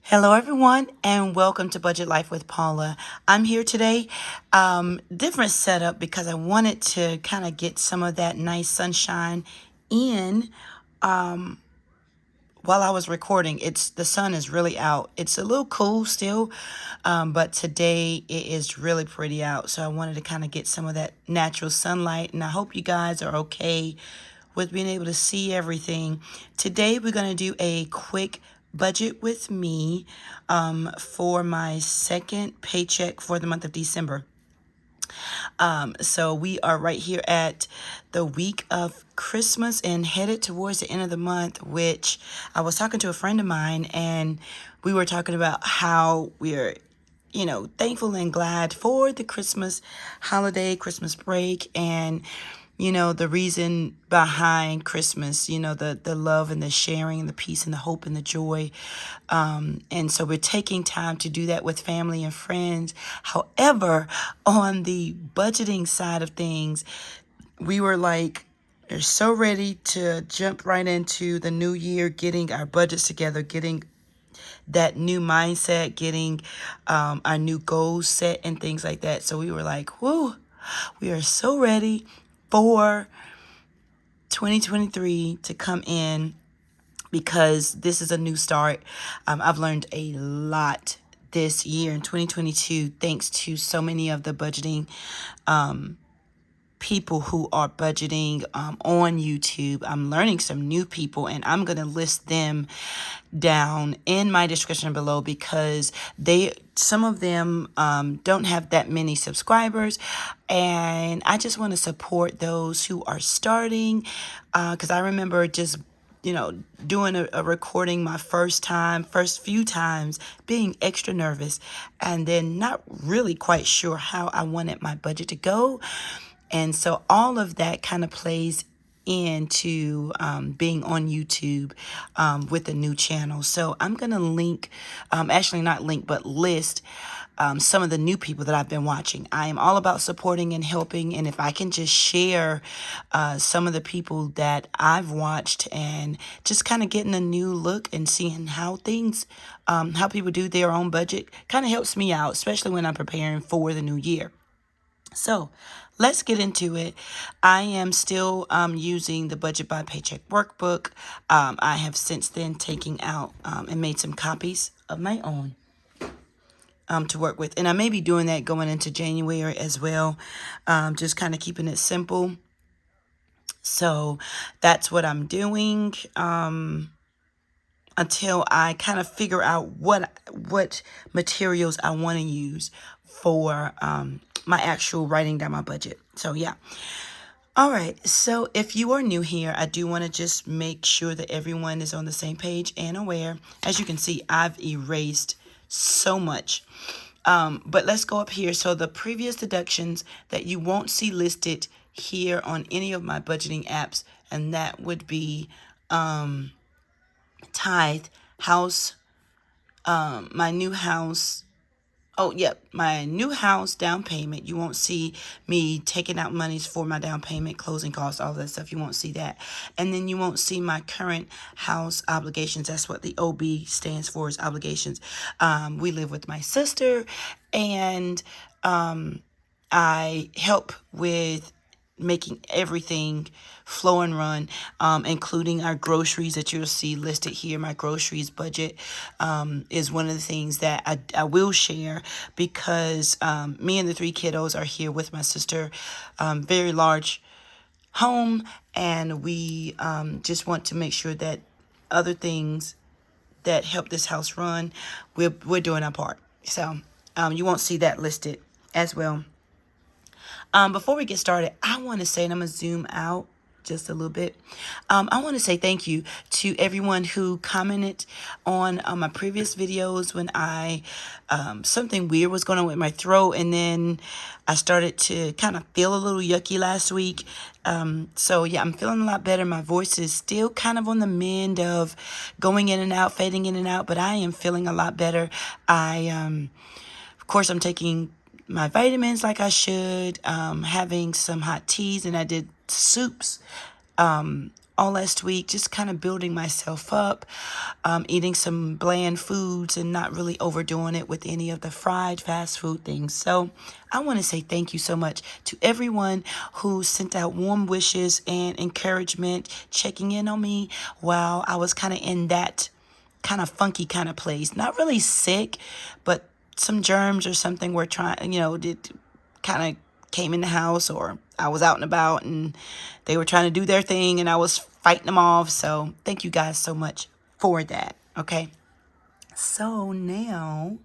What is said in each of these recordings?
Hello, everyone, and welcome to Budget Life with Paula. I'm here today, different setup because I wanted to kind of get some of that nice sunshine in while I was recording. The sun is really out. It's a little cool still, but today it is really pretty out. So I wanted to kind of get some of that natural sunlight, and I hope you guys are okay with being able to see everything. Today we're going to do a quick budget with me for my second paycheck for the month of December. So we are right here at the week of Christmas and headed towards the end of the month, which I was talking to a friend of mine, and we were talking about how we're thankful and glad for the Christmas holiday, Christmas break, and the reason behind Christmas, the love and the sharing and the peace and the hope and the joy. And so we're taking time to do that with family and friends. However, on the budgeting side of things, we were like, they're so ready to jump right into the new year, getting our budgets together, getting that new mindset, getting our new goals set and things like that. So we were like, whoo, we are so ready for 2023 to come in because this is a new start. I've learned a lot this year in 2022 thanks to so many of the budgeting people who are budgeting on YouTube. I'm learning some new people, and I'm going to list them down in my description below because some of them don't have that many subscribers, and I just want to support those who are starting because I remember just doing a recording my first few times, being extra nervous and then not really quite sure how I wanted my budget to go. And so all of that kind of plays into being on YouTube with a new channel. So I'm going to link, actually not link, but list some of the new people that I've been watching. I am all about supporting and helping. And if I can just share some of the people that I've watched and just kind of getting a new look and seeing how how people do their own budget kind of helps me out, especially when I'm preparing for the new year. So let's get into it. I am still using the Budget by Paycheck workbook. I have since then taken out and made some copies of my own to work with. And I may be doing that going into January as well, just kind of keeping it simple. So that's what I'm doing until I kind of figure out what materials I want to use for my actual writing down my budget. So yeah. All right. So if you are new here, I do want to just make sure that everyone is on the same page and aware. As you can see, I've erased so much. But let's go up here. So the previous deductions that you won't see listed here on any of my budgeting apps, and that would be tithe, house, my new house. Oh, yep, my new house down payment. You won't see me taking out monies for my down payment, closing costs, all that stuff. You won't see that. And then you won't see my current house obligations. That's what the OB stands for, is obligations. We live with my sister, and I help with making everything flow and run, including our groceries that you'll see listed here. My groceries budget is one of the things that I will share because me and the three kiddos are here with my sister. Very large home, and we just want to make sure that other things that help this house run, we're doing our part. So you won't see that listed as well. Before we get started, I want to say, and I'm going to zoom out just a little bit. I want to say thank you to everyone who commented on my previous videos when something weird was going on with my throat, and then I started to kind of feel a little yucky last week. So yeah, I'm feeling a lot better. My voice is still kind of on the mend of going in and out, fading in and out, but I am feeling a lot better. Of course, I'm taking my vitamins like I should, having some hot teas, and I did soups all last week, just kind of building myself up, eating some bland foods and not really overdoing it with any of the fried fast food things. So I want to say thank you so much to everyone who sent out warm wishes and encouragement, checking in on me while I was kind of in that kind of funky kind of place. Not really sick, but some germs or something were trying, did kind of came in the house, or I was out and about and they were trying to do their thing and I was fighting them off. So thank you guys so much for that. Okay. So now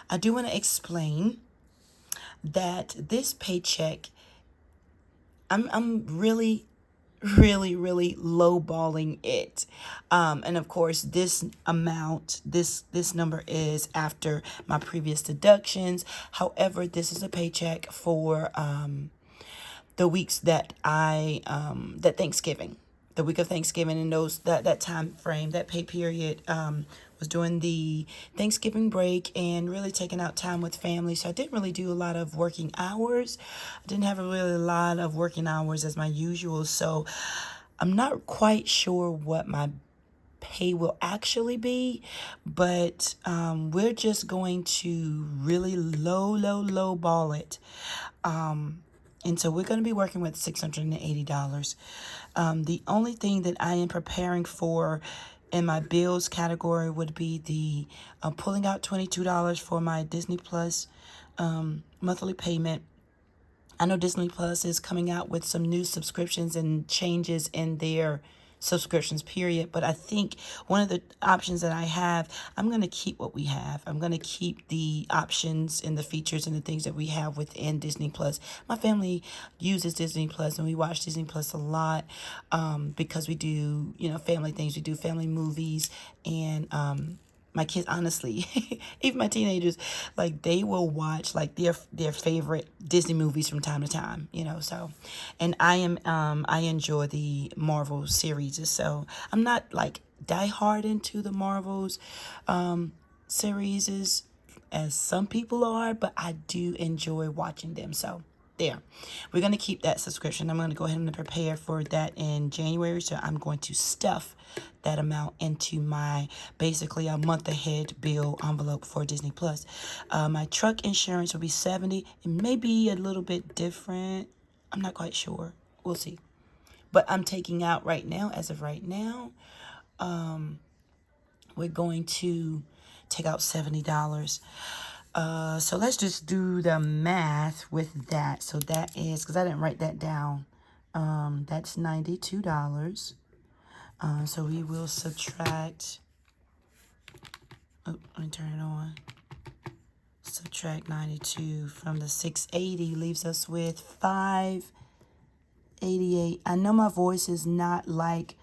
I do want to explain that this paycheck, I'm really lowballing it. And of course, this amount, this number is after my previous deductions. However, this is a paycheck for the weeks that that Thanksgiving, the week of Thanksgiving, and that time frame, that pay period, was during the Thanksgiving break and really taking out time with family. So I didn't really do a lot of working hours. I didn't have a really lot of working hours as my usual. So I'm not quite sure what my pay will actually be, but we're just going to really low ball it. And so we're going to be working with $680. The only thing that I am preparing for in my bills category would be the pulling out $22 for my Disney Plus monthly payment. I know Disney Plus is coming out with some new subscriptions and changes in their subscriptions period, but I think one of the options that I have, I'm going to keep what we have. I'm going to keep the options and the features and the things that we have within Disney Plus. My family uses Disney Plus and we watch Disney Plus a lot because we do, family things. We do family movies and my kids, honestly, even my teenagers, like they will watch like their favorite Disney movies from time to time, so. And I enjoy the Marvel series, so I'm not like die hard into the Marvels series as some people are, but I do enjoy watching them. So there, we're going to keep that subscription. I'm going to go ahead and prepare for that in January. So I'm going to stuff that amount into my basically a month ahead bill envelope for Disney Plus. My truck insurance will be $70. It may be a little bit different. I'm not quite sure. We'll see. But I'm taking out right now, as of right now, we're going to take out $70. So let's just do the math with that. So that is, because I didn't write that down, that's $92. So we will subtract, let me turn it on. Subtract 92 from the 680 leaves us with 588. I know my voice is not like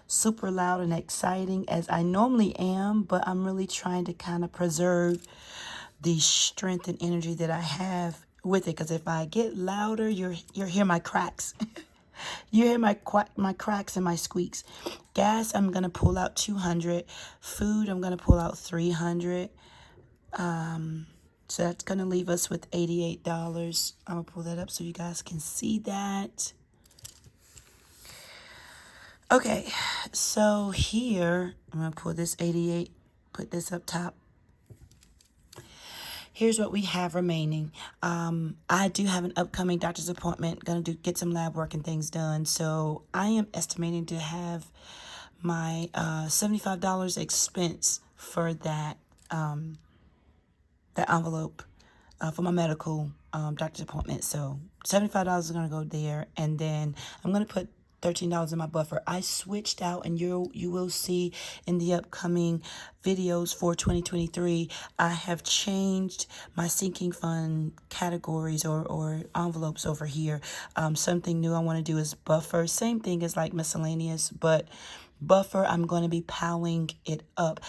super loud and exciting as I normally am, but I'm really trying to kind of preserve the strength and energy that I have with it, because if I get louder, you'll hear my cracks. You hear my cracks and my squeaks. Gas, I'm gonna pull out 200. Food, I'm gonna pull out 300. So that's gonna leave us with $88. I'm gonna pull that up so you guys can see that. Okay, so here I'm gonna pull this 88, put this up top. Here's what we have remaining. I do have an upcoming doctor's appointment, gonna get some lab work and things done. So I am estimating to have my $75 expense for that that envelope for my medical doctor's appointment. So $75 is gonna go there, and then I'm gonna put $13 in my buffer. I switched out, and you will see in the upcoming videos for 2023, I have changed my sinking fund categories or envelopes over here. Something new I want to do is buffer. Same thing as like miscellaneous, but buffer, I'm going to be powering it up.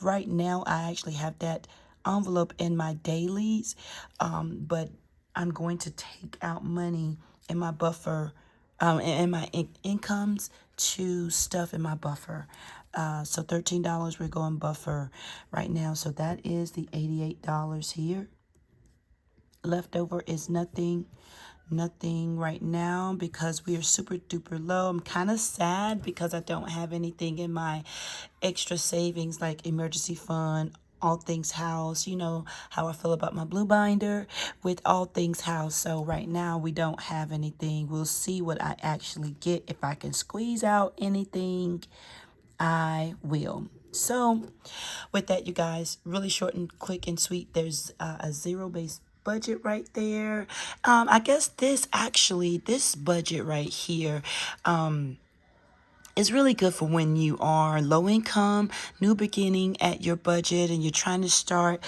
Right now, I actually have that envelope in my dailies, but I'm going to take out money in my buffer, and my incomes to stuff in my buffer. So $13 we're going buffer right now. So that is the $88 here. Leftover is nothing Nothing right now because we are super duper low. I'm kind of sad because I don't have anything in my extra savings like emergency fund, all things house. You know how I feel about my blue binder with all things house. So right now we don't have anything. We'll see what I actually get. If I can squeeze out anything, I will. So with that, you guys, really short and quick and sweet. There's a zero-based budget right there. I guess this budget right here is really good for when you are low income, new beginning at your budget, and you're trying to start.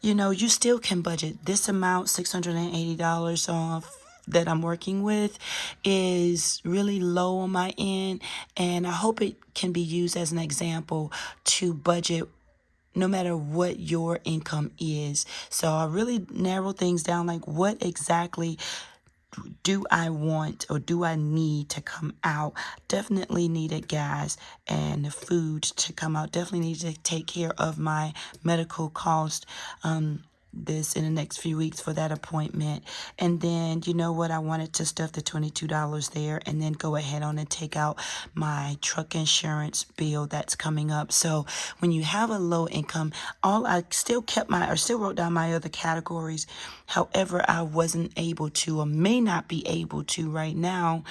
You know, you still can budget this amount, $680 off that I'm working with is really low on my end, and I hope it can be used as an example to budget no matter what your income is. So I really narrow things down, like what exactly do I want or do I need to come out? Definitely needed gas and food to come out. Definitely need to take care of my medical cost. This in the next few weeks for that appointment. And then, you know what, I wanted to stuff the $22 there and then go ahead on and take out my truck insurance bill that's coming up. So when you have a low income, I still wrote down my other categories. However, I wasn't able to or may not be able to right now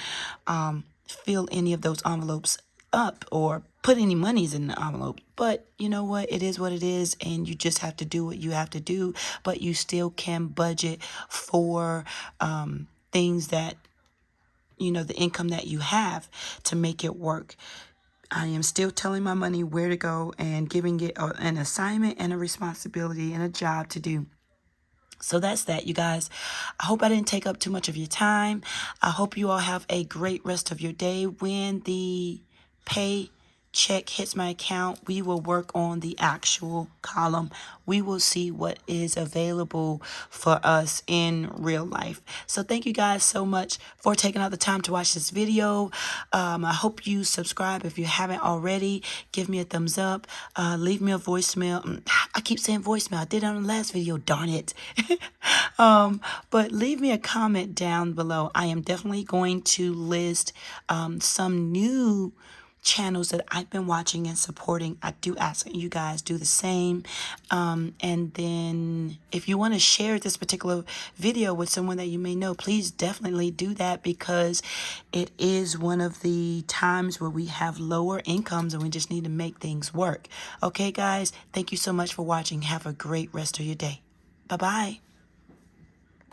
fill any of those envelopes up or put any monies in the envelope. But you know what? It is what it is, and you just have to do what you have to do. But you still can budget for things that, you know, the income that you have to make it work. I am still telling my money where to go and giving it an assignment and a responsibility and a job to do. So that's that, you guys. I hope I didn't take up too much of your time. I hope you all have a great rest of your day. When the paycheck hits my account, we will work on the actual column. We will see what is available for us in real life. So thank you guys so much for taking out the time to watch this video. I hope you subscribe if you haven't already. Give me a thumbs up. Leave me a voicemail. I keep saying voicemail. I did it on the last video. Darn it. But leave me a comment down below. I am definitely going to list some new channels that I've been watching and supporting. I do ask that you guys do the same. And then if you want to share this particular video with someone that you may know, please definitely do that, because it is one of the times where we have lower incomes and we just need to make things work. Okay, guys, thank you so much for watching. Have a great rest of your day. Bye-bye.